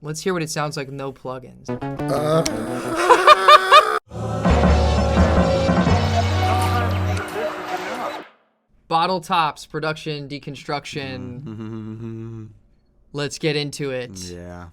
Let's hear what it sounds like with no plugins. Bottletops, production, deconstruction. Let's get into it. Yeah.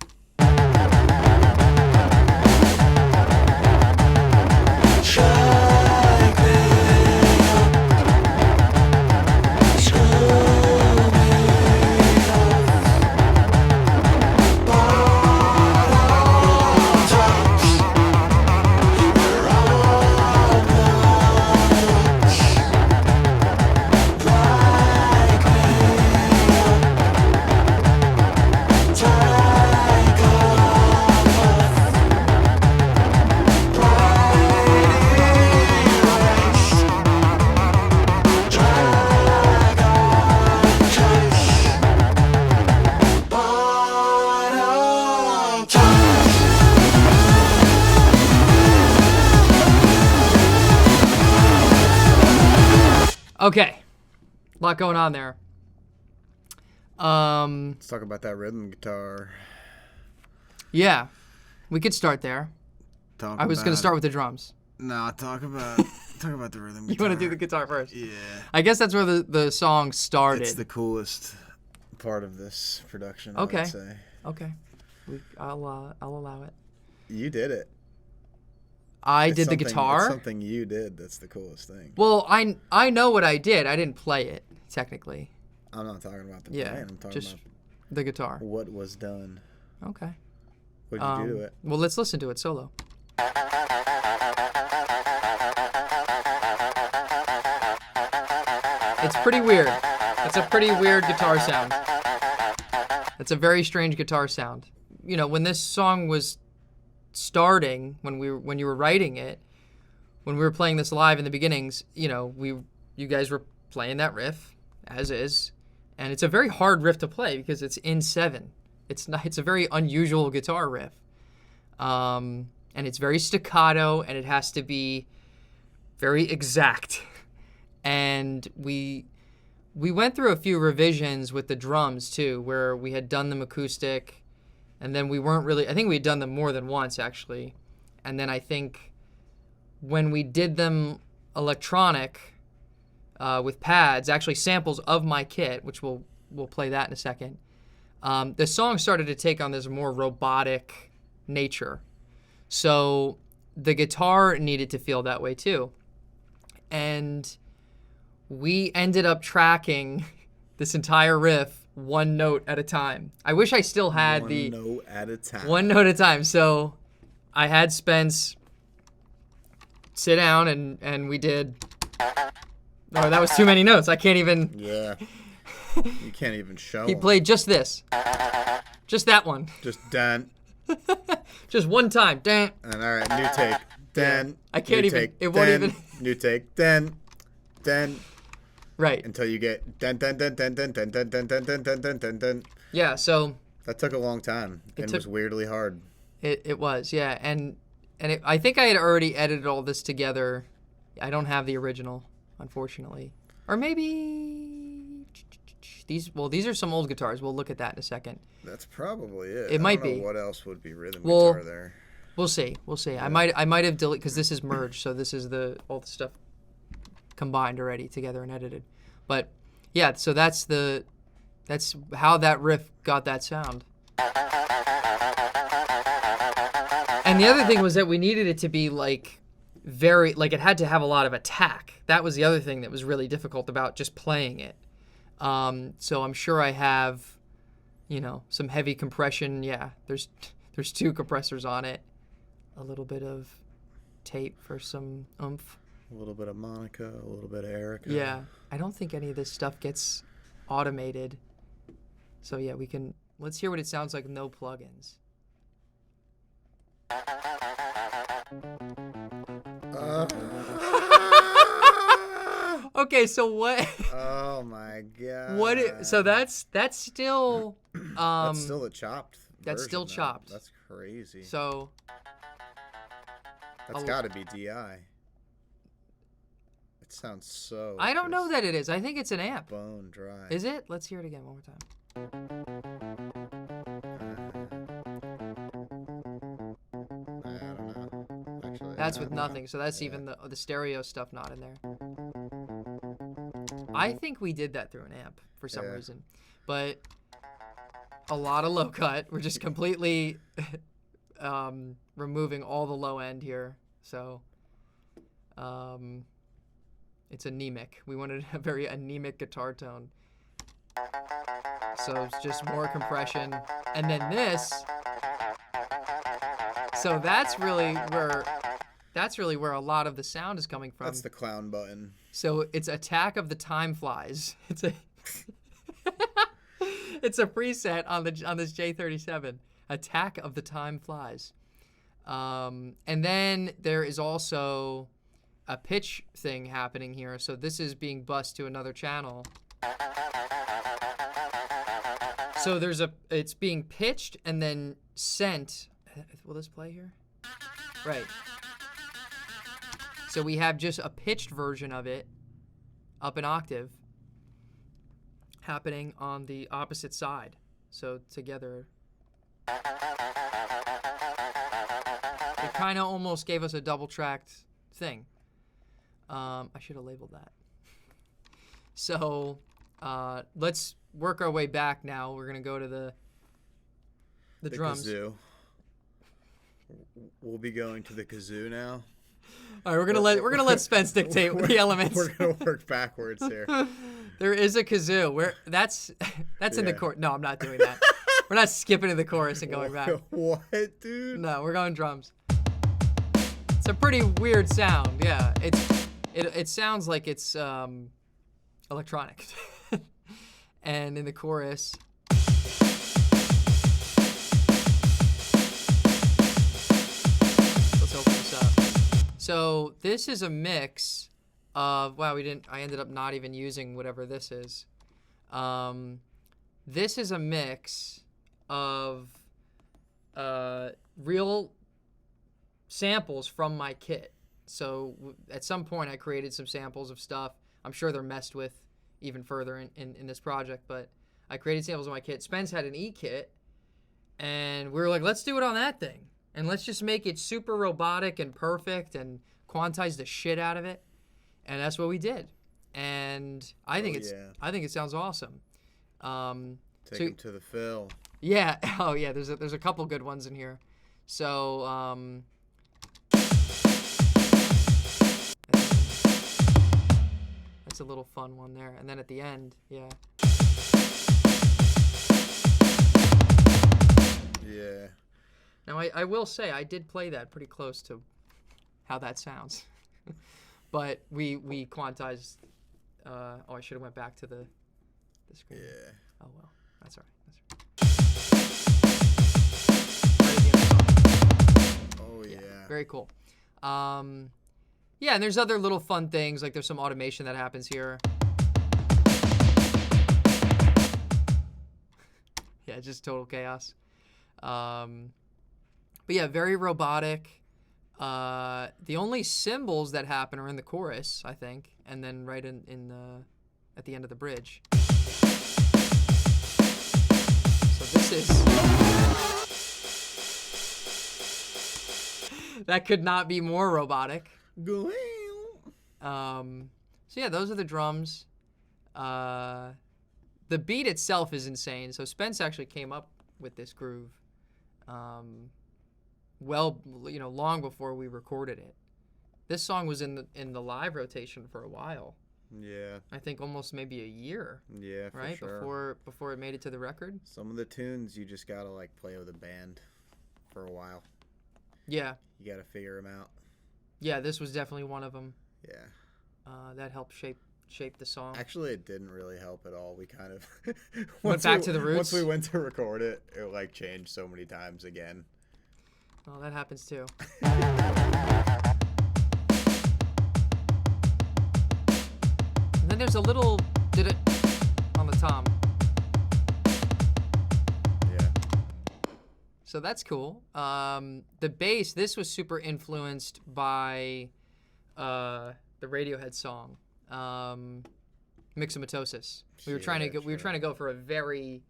Okay, a lot going on there. Let's talk about that rhythm guitar. Yeah, we could start there. I was going to start with the drums. No, talk about the rhythm guitar. You want to do the guitar first? Yeah. I guess that's where the song started. It's the coolest part of this production, Okay. I would say. Okay, I'll allow it. You did it. I It's did the something- guitar. It's something you did that's the coolest thing. Well, I know what I did. I didn't play it technically. I'm not talking about the Yeah, playing. I'm talking just about the guitar. what was done. Okay. What did you do to it? Well, let's listen to it solo. It's pretty weird. It's a pretty weird guitar sound. It's a very strange guitar sound. You know, when this song was starting, when you were writing it, when we were playing this live in the beginnings, you know, you guys were playing that riff as is, and it's a very hard riff to play because it's in 7. It's a very unusual guitar riff. And it's very staccato, and it has to be very exact. And we went through a few revisions with the drums too, where we had done them acoustic, and then we weren't really, I think we had done them more than once actually. And then I think when we did them electronic with pads, actually samples of my kit, which we'll play that in a second, the song started to take on this more robotic nature. So the guitar needed to feel that way too. And we ended up tracking this entire riff one note at a time. I wish I still had One note at a time. One note at a time. So I had Spence sit down and we did. Oh, that was too many notes. I can't even. Yeah. You can't even show He him. played just this. Just that one. Just dun. Just one time. Dan. And all right, new take. Dun. I can't new even- Take, it won't dun, even- New take. Dun. Dun. Right. Until you get dun dun dun dun dun dun dun dun dun dun dun dun dun dun. Yeah. So That took a long time and was weirdly hard. it was, yeah, and I think I had already edited all this together. I don't have the original, unfortunately, or maybe these are some old guitars. We'll look at that in a second. That's probably it. It might I don't know be. what else would be rhythm Well, guitar there. We'll see. Yeah. I might have deleted because this is merged, so this is all the stuff combined already together and edited. But yeah, so that's how that riff got that sound. And the other thing was that we needed it to be it had to have a lot of attack. That was the other thing that was really difficult about just playing it. So I'm sure I have, some heavy compression. Yeah, there's 2 compressors on it. A little bit of tape for some oomph. A little bit of Monica, a little bit of Erica. Yeah, I don't think any of this stuff gets automated. So yeah, let's hear what it sounds like with no plugins. Okay, so what? Oh my god. So that's still. That's still a chopped. That's version, still though. chopped. That's crazy. So. That's got to be DI. It sounds so. I don't know just that it is. I think it's an amp. Bone dry. Is it? Let's hear it again one more time. That's with nothing. So that's even the stereo stuff not in there. I think we did that through an amp for some reason, but a lot of low cut. We're just completely removing all the low end here. So it's anemic. We wanted a very anemic guitar tone. So it's just more compression. And then this. So that's really where a lot of the sound is coming from. That's the clown button. So it's Attack of the Time Flies. It's a it's a preset on this J37. Attack of the Time Flies. And then there is also a pitch thing happening here. So this is being bussed to another channel. So it's being pitched and then sent. Will this play here? Right. So we have just a pitched version of it up an octave happening on the opposite side. So together. It kind of almost gave us a double-tracked thing. I should have labeled that. So let's work our way back now. We're going to go to the drums. Kazoo. We'll be going to the kazoo now. All right, we're gonna let Spence dictate the elements. We're gonna work backwards here. There is a kazoo. That's in the chorus. No, I'm not doing that. We're not skipping to the chorus and going back. What, dude? No, we're going drums. It's a pretty weird sound. Yeah, it sounds like it's electronic. And in the chorus. So this is a mix of, wow, I ended up not even using whatever this is. This is a mix of real samples from my kit. So at some point I created some samples of stuff. I'm sure they're messed with even further in this project, but I created samples of my kit. Spence had an E-kit, and we were like, let's do it on that thing. And let's just make it super robotic and perfect and quantize the shit out of it. And that's what we did. And I think it sounds awesome. Take him to the fill. Yeah. Oh yeah. There's a couple good ones in here. So that's a little fun one there. And then at the end, yeah. Yeah. Now, I will say, I did play that pretty close to how that sounds. But we quantized... I should have went back to the screen. Yeah. Oh, well. That's all right. Right at the end of the song. Oh, yeah. Very cool. Yeah, and there's other little fun things. Like, there's some automation that happens here. Yeah, just total chaos. But yeah, very robotic. The only cymbals that happen are in the chorus, I think, and then right in the at the end of the bridge. So this is that could not be more robotic. So yeah, those are the drums. The beat itself is insane. So Spence actually came up with this groove. Well, long before we recorded it. This song was in the live rotation for a while. Yeah. I think almost maybe a year. Yeah, for right? sure. Before it made it to the record. Some of the tunes you just gotta play with a band for a while. Yeah. You gotta figure them out. Yeah, this was definitely one of them. Yeah. That helped shape the song. Actually, it didn't really help at all. We kind of went back to the roots. Once we went to record it, it changed so many times again. Oh, that happens too. And then there's a little did it on the tom. Yeah. So that's cool. The bass, this was super influenced by the Radiohead song, Myxomatosis. We were trying to go for a very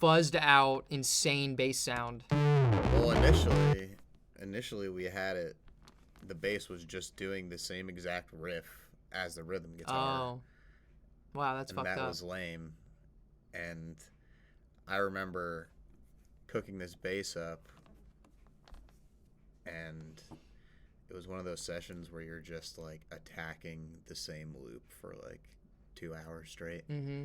fuzzed out, insane bass sound. Well, initially we had it the bass was just doing the same exact riff as the rhythm guitar. Oh. Wow, that's fucked up. And that was lame. And I remember cooking this bass up, and it was one of those sessions where you're just like attacking the same loop for like 2 hours straight. Mm-hmm.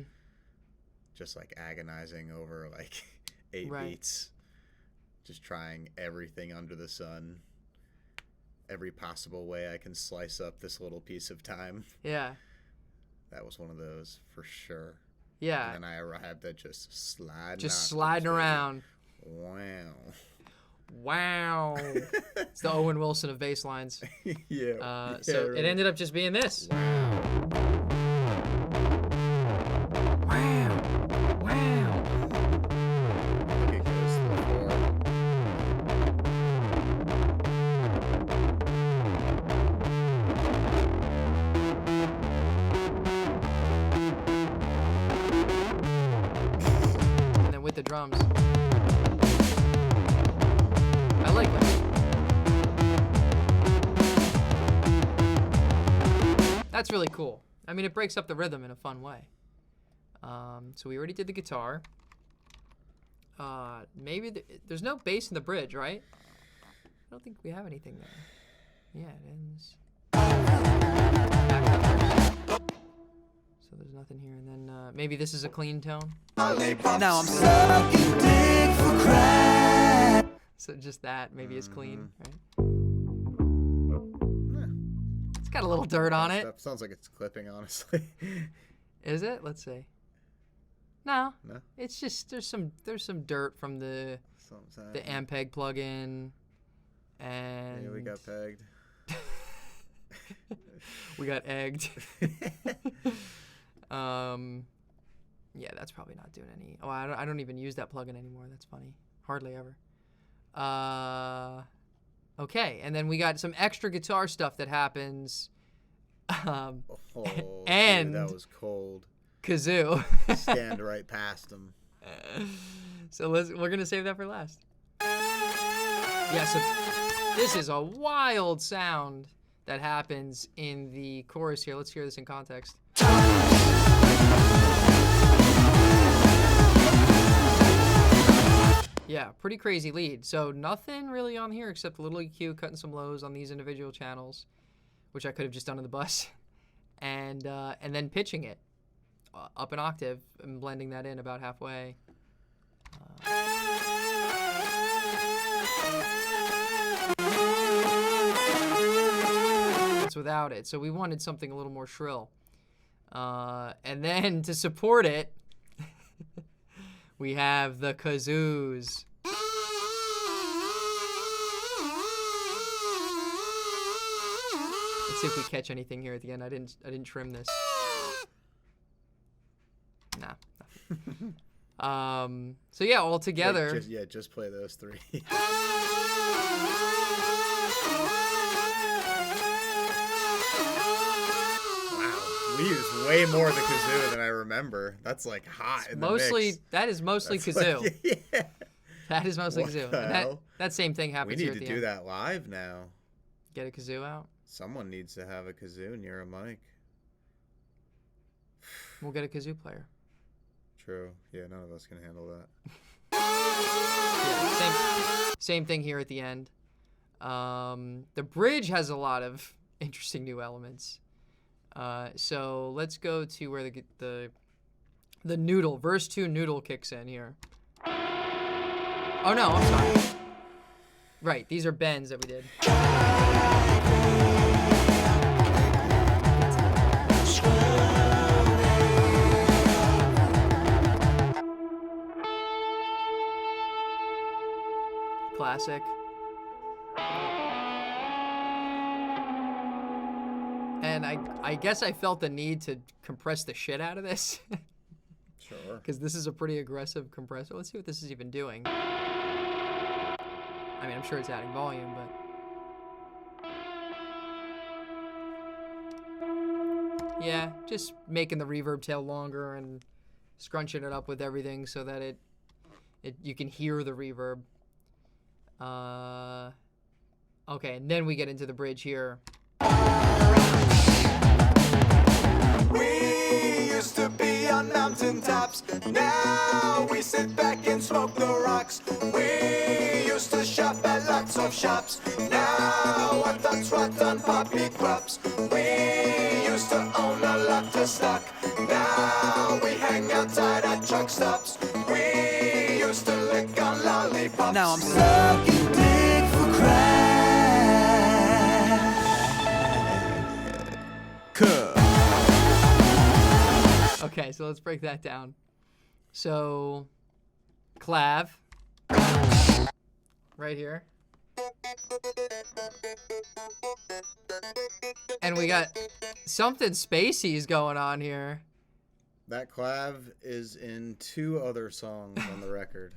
Just like agonizing over like 8 Right. beats. Just trying everything under the sun. Every possible way I can slice up this little piece of time. Yeah. That was one of those for sure. Yeah. And then I arrived at just sliding around. Wow. Wow. It's the Owen Wilson of bass lines. Yeah. So right. it ended up just being this. Wow. Look, it goes to the floor. And then with the drums. I like that. That's really cool. I mean, it breaks up the rhythm in a fun way. So we already did the guitar. Maybe there's no bass in the bridge, right? I don't think we have anything there. Yeah, it ends. So there's nothing here, and then maybe this is a clean tone. Now I'm sucking dick for crack. So just that maybe is clean, right? Yeah. It's got a little dirt on it. Stuff sounds like it's clipping, honestly. Is it? Let's see. No. No? It's just there's some dirt from the Ampeg plugin, and Yeah, we got pegged. we got egged. Yeah, that's probably not doing any. Oh, I don't even use that plugin anymore. That's funny. Hardly ever. Okay, and then we got some extra guitar stuff that happens. Oh, and dude, that was cold. Kazoo. Scanned right past him. So we're gonna save that for last. Yeah, so this is a wild sound that happens in the chorus here. Let's hear this in context. Yeah, pretty crazy lead. So nothing really on here except a little EQ, cutting some lows on these individual channels, which I could have just done in the bus, and then pitching it up an octave and blending that in about halfway. That's without it. So we wanted something a little more shrill. And then to support it, we have the kazoos. Let's see if we catch anything here at the end. I didn't trim this. Nah. So yeah, all together. Just play those three. We used way more of the kazoo than I remember. That's like hot in the mix. That is mostly kazoo. Like, yeah. That is mostly What kazoo. the And hell? that same thing We happens need here to at the do end. that live now. Get a kazoo out. Someone needs to have a kazoo near a mic. We'll get a kazoo player. True. Yeah, none of us can handle that. Yeah, same thing here at the end. The bridge has a lot of interesting new elements. So let's go to where the noodle, verse 2 noodle kicks in here. Oh no, I'm sorry. Right, these are bends that we did. Classic. And I guess I felt the need to compress the shit out of this. Sure. Because this is a pretty aggressive compressor. Let's see what this is even doing. I mean, I'm sure it's adding volume, but... Yeah, just making the reverb tail longer and scrunching it up with everything so that you can hear the reverb. Oh Okay, and then we get into the bridge here. We used to be on mountaintops. Now we sit back and smoke the rocks. We used to shop at lots of shops. Now our thoughts rot on poppy crops. We used to own a lot of stock. Now we hang outside at truck stops. We used to lick on lollipops. Now I'm sucking dick for crack. Okay, so let's break that down. So, clav, right here. And we got something spacey's going on here. That clav is in 2 other songs on the record.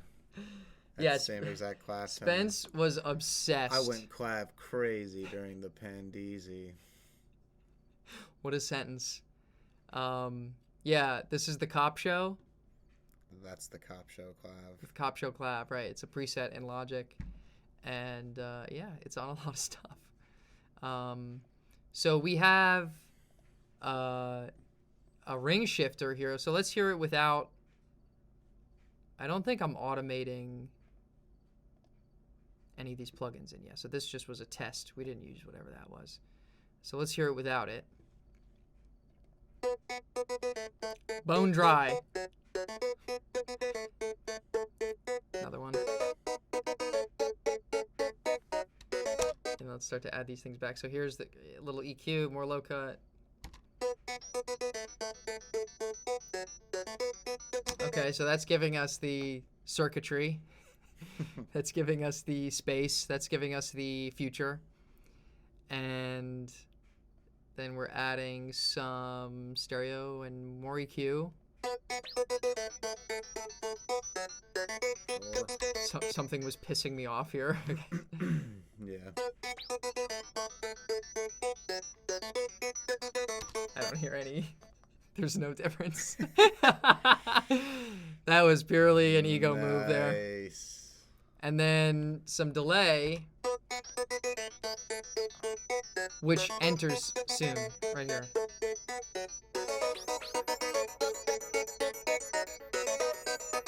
Yeah, Same exact clav. Spence was obsessed. I went clav crazy during the Pandeezy. What a sentence. Yeah, this is the Cop Show. That's the Cop Show clav. The Cop Show clav, right? It's a preset in Logic, and yeah, it's on a lot of stuff. So we have a ring shifter here. So let's hear it without. I don't think I'm automating any of these plugins in yet. So this just was a test. We didn't use whatever that was. So let's hear it without it. Bone dry. Another one. And let's start to add these things back. So here's the little EQ, more low cut. Okay, so that's giving us the circuitry. That's giving us the space. That's giving us the future. And then we're adding some stereo and more EQ. So, something was pissing me off here. Yeah. I don't hear any. There's no difference. That was purely an ego move there. Nice. And then some delay, which enters soon, right here.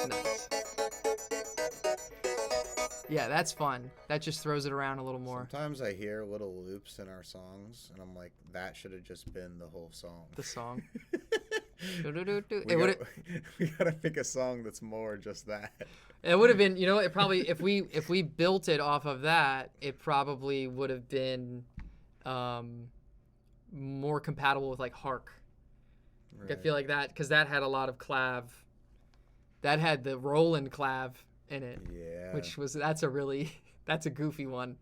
Nice. Yeah, that's fun. That just throws it around a little more. Sometimes I hear little loops in our songs, and I'm like, that should have just been the whole song. The song. We gotta pick a song that's more just that. It would have been, you know, it probably if we built it off of that, it probably would have been more compatible with like Hark. Right. I feel like that because that had a lot of clav. That had the Roland clav in it. Yeah. That's a goofy one.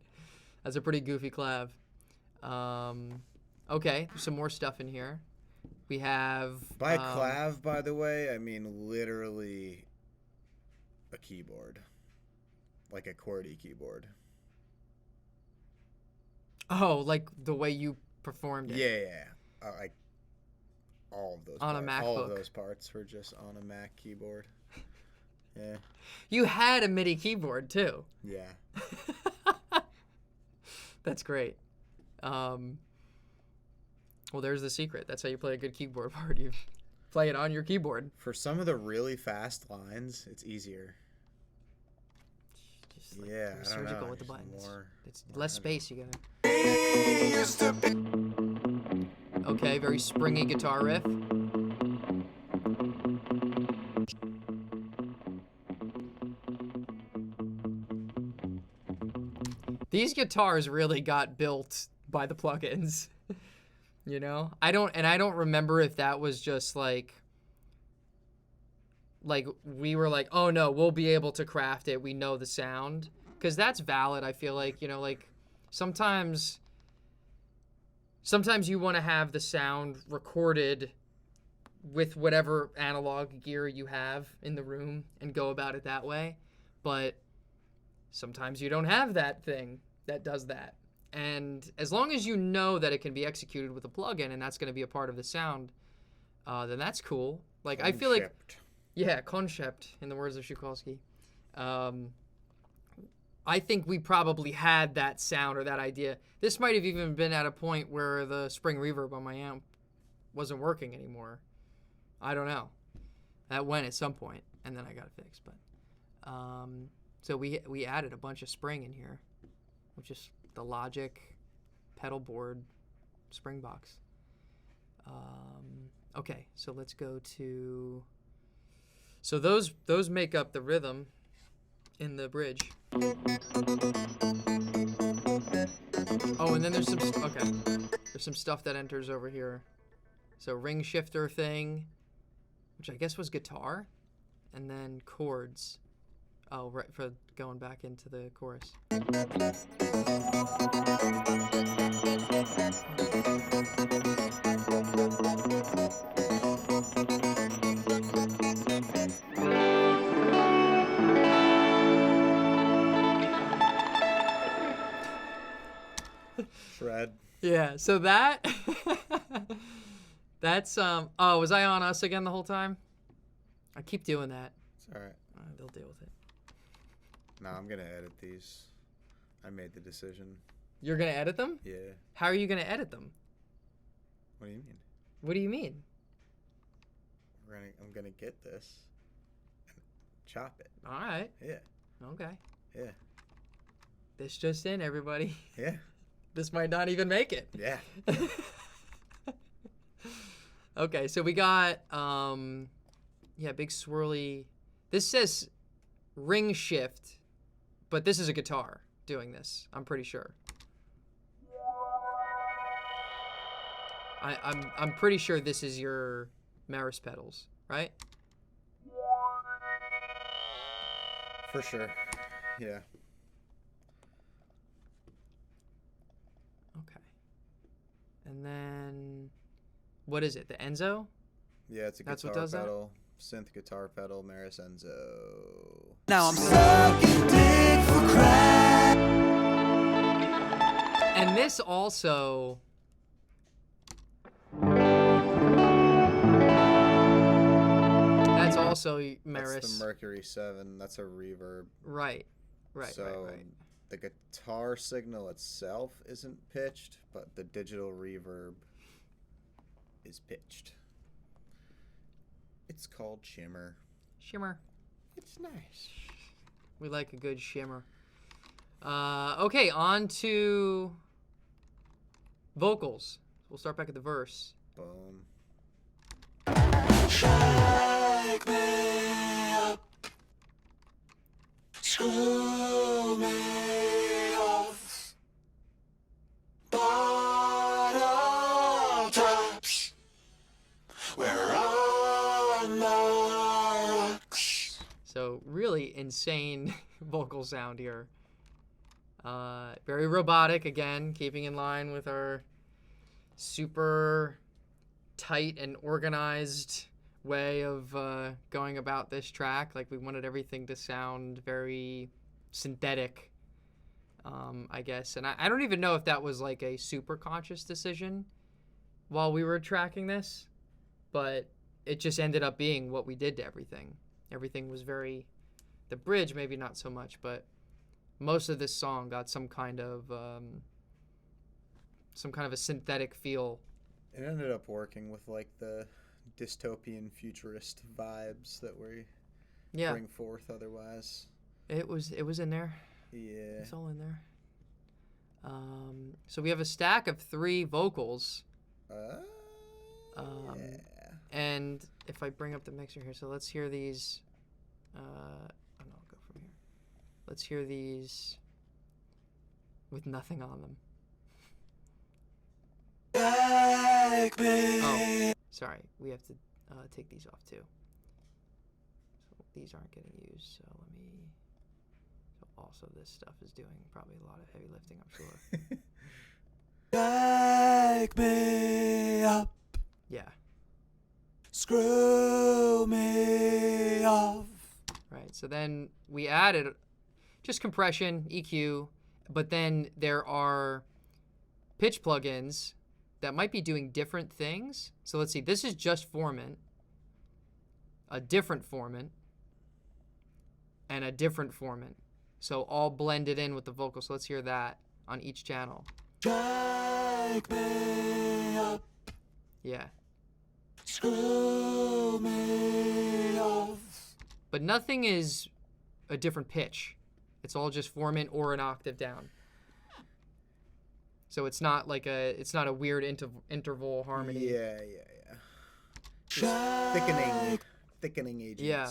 That's a pretty goofy clav. Okay, there's some more stuff in here. We have By clav, by the way, I mean literally a keyboard, like a QWERTY keyboard. Oh, like the way you performed it. Yeah. Like all of those. On a All of MacBook. those parts were just on a Mac keyboard. Yeah. You had a MIDI keyboard too. Yeah. That's great. Well, there's the secret. That's how you play a good keyboard part. You play it on your keyboard. For some of the really fast lines, it's easier. Just like Yeah, very I don't surgical know. with the Just buttons. It's more less heavy. space you gotta. Okay, very springy guitar riff. These guitars really got built by the plugins. You know? I don't remember if that was just like we were like, "Oh no, we'll be able to craft it. We know the sound." Cuz that's valid, I feel like, you know, like sometimes you want to have the sound recorded with whatever analog gear you have in the room and go about it that way. But sometimes you don't have that thing that does that. And as long as you know that it can be executed with a plugin and that's going to be a part of the sound, then that's cool. Like, I feel like, Concept. yeah, concept, in the words of Shukovsky. I think we probably had that sound or that idea. This might have even been at a point where the spring reverb on my amp wasn't working anymore. I don't know. That went at some point, and then I got it fixed. But so we added a bunch of spring in here, which is the Logic pedal board spring box. Okay, so let's go to. So those make up the rhythm in the bridge. Oh, and then there's some there's some stuff that enters over here. So ring shifter thing, which I guess was guitar, and then chords. Oh, right, for going back into the chorus. Shred. Yeah, so that that's oh, was I on us again the whole time? I keep doing that. It's all right. They'll deal with it. No, I'm gonna edit these. I made the decision. You're gonna edit them? Yeah. How are you gonna edit them? What do you mean? What do you mean? I'm gonna get this and chop it. All right. Yeah. Okay. Yeah. This just in, everybody. Yeah. This might not even make it. Yeah. Okay, so we got big swirly. This says ring shift, but this is a guitar doing this, I'm pretty sure. I'm pretty sure this is your Maris pedals, right? For sure. Yeah. Okay. And then, what is it? The Enzo? Yeah, it's a That's guitar what does that? pedal. Synth guitar pedal, Maris Enzo. Now I'm sucking dick for crack. And this also. That's also Maris. That's the Mercury 7. That's a reverb. Right. Right. So right. the guitar signal itself isn't pitched, but the digital reverb is pitched. It's called shimmer. Shimmer. It's nice. We like a good shimmer. Okay, on to vocals. We'll start back at the verse. Boom. Shake me up, screw me off, Bottletops, we're on the rocks. So really insane vocal sound here. Very robotic again, keeping in line with our super tight and organized way of going about this track. Like, we wanted everything to sound very synthetic, I guess. And I don't even know if that was like a super conscious decision while we were tracking this, but it just ended up being what we did to everything. Everything was very, the bridge maybe not so much, but most of this song got some kind of a synthetic feel. It ended up working with like the dystopian futurist vibes that we bring forth otherwise. It was in there. Yeah. It's all in there. So we have a stack of 3 vocals. Yeah. And if I bring up the mixer here, so let's hear these. I'll go from here. Let's hear these with nothing on them. Oh, sorry. We have to take these off too. So these aren't getting used. So let me. So also, this stuff is doing probably a lot of heavy lifting, I'm sure. Take me up, Yeah. screw me off. Right. So then we added just compression, EQ, but then there are pitch plugins that might be doing different things. So let's see. This is just formant, a different formant, and a different formant. So all blended in with the vocal. So let's hear that on each channel. Shake me up, Yeah. screw me off. But nothing is a different pitch. It's all just formant or an octave down. So it's not like it's not a weird interval harmony. Yeah. Just thickening agents. Yeah.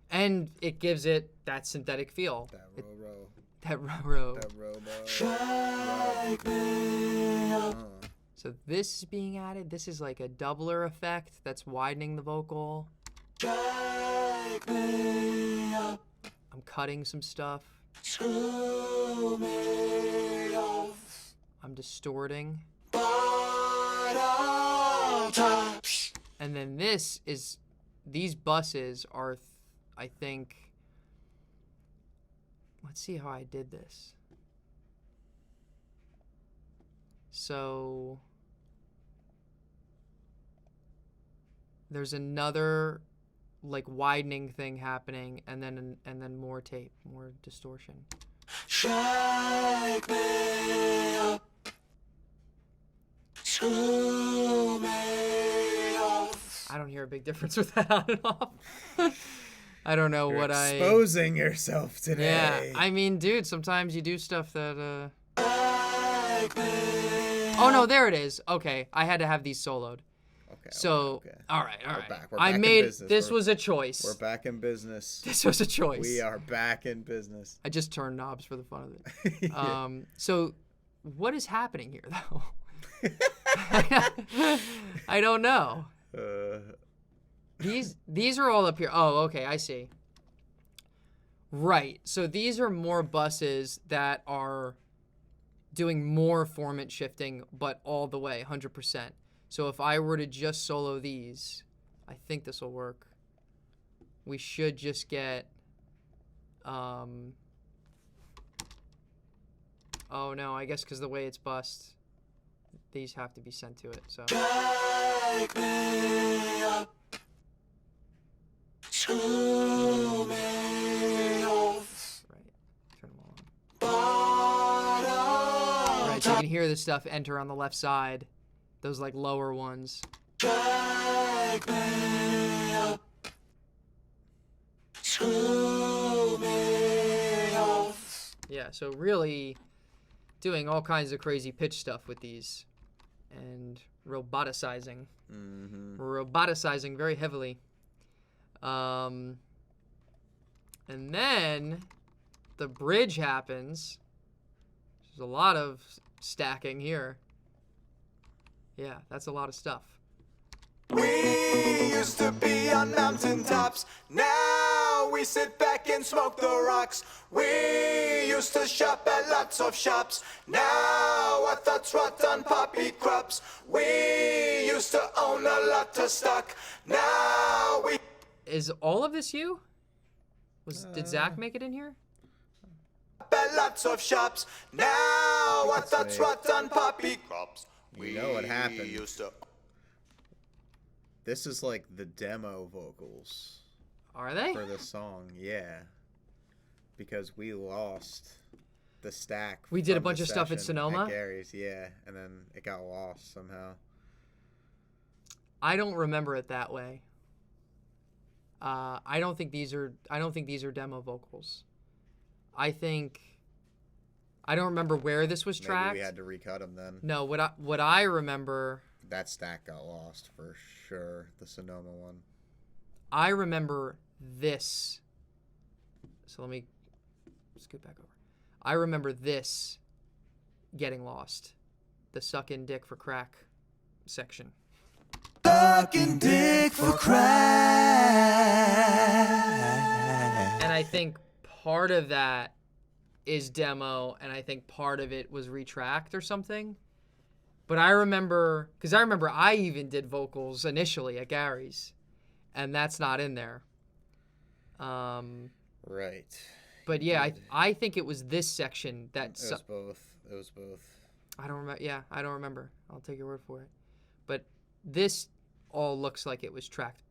And it gives it that synthetic feel. That row. That row. That row. Shake me up. So this is being added. This is like a doubler effect that's widening the vocal. Shake me up. I'm cutting some stuff. Screw me off. I'm distorting. Bottletops. And then these buses are, I think, let's see how I did this. So there's another like widening thing happening, and then more tape, more distortion. Shake me up. Screw me off. I don't hear a big difference with that on and off. I don't know You're what exposing yourself today. Yeah, I mean, dude, sometimes you do stuff that. Shake me Oh no, there it is. Okay, I had to have these soloed. Okay. So, okay. all right. We're back I in made business. this was a choice. We're back in business. This was a choice. We are back in business. I just turned knobs for the fun of it. Yeah. So what is happening here, though? I don't know. These are all up here. Oh, okay, I see. Right. So these are more buses that are doing more formant shifting, but all the way, 100%. So if I were to just solo these, I think this will work. We should just get, oh no, I guess because the way it's bussed, these have to be sent to it, so. Shake me up. Screw me off. Right, turn them all on. Bottletops. Right, so you can hear this stuff enter on the left side, those like lower ones. Shake me up. Screw me off. Yeah, so really doing all kinds of crazy pitch stuff with these and roboticizing. Roboticizing very heavily. And then the bridge happens. There's a lot of stacking here. Yeah, that's a lot of stuff. We used to be on mountaintops. Now we sit back and smoke the rocks. We used to shop at lots of shops. Now our thoughts rot on poppy crops. We used to own a lot of stock. Now we Is all of this you? Did Zach make it in here? at lots of shops. Now our thoughts rot on poppy crops. We know what happened. Used to This is like the demo vocals Are they? for the song, yeah. Because we lost the stack. We did a from bunch the of stuff at session Sonoma? Gary's, yeah, and then it got lost somehow. I don't remember it that way. I don't think these are demo vocals. I don't remember where this was tracked. Maybe we had to recut them then. No, what I remember, That stack got lost for sure, the Sonoma one. I remember this. So let me scoot back over. I remember this getting lost. The suckin' dick for crack section. sucking dick for crack. And I think part of that is demo, and I think part of it was retracked or something. But I remember, because I even did vocals initially at Gary's, and that's not in there. Right. But yeah, I think it was this section that. It was both. It was both. I don't remember. Yeah, I don't remember. I'll take your word for it. But this all looks like it was tracked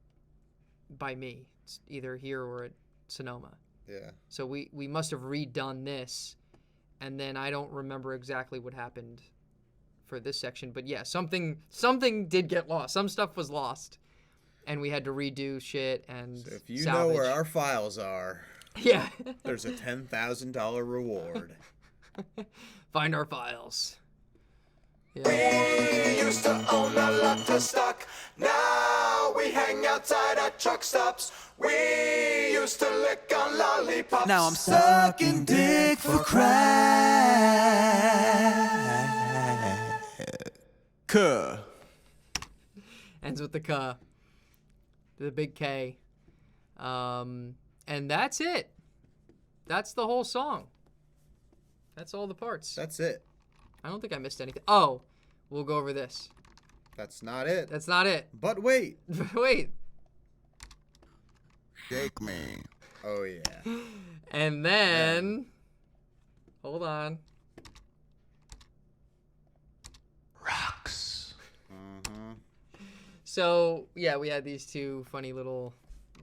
by me. It's either here or at Sonoma. Yeah. So we must have redone this, and then I don't remember exactly what happened for this section. But yeah, something did get lost. Some stuff was lost, and we had to redo shit and So if you salvage. know where our files are, yeah, there's a $10,000 reward. find our files. We used to own a lot of stock. Now we hang outside at truck stops. We used to lick on lollipops. Now I'm sucking dick for crack. Kuh. Ends with the K. The big K. And that's it. That's the whole song. That's all the parts. That's it. I don't think I missed anything. Oh, we'll go over this. That's not it. That's not it. But wait. Wait. Shake me. Oh, yeah. And then, hold on. Rocks. So, yeah, we had these two funny little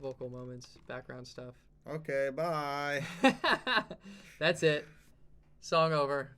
vocal moments, background stuff. Okay, bye. That's it. Song over.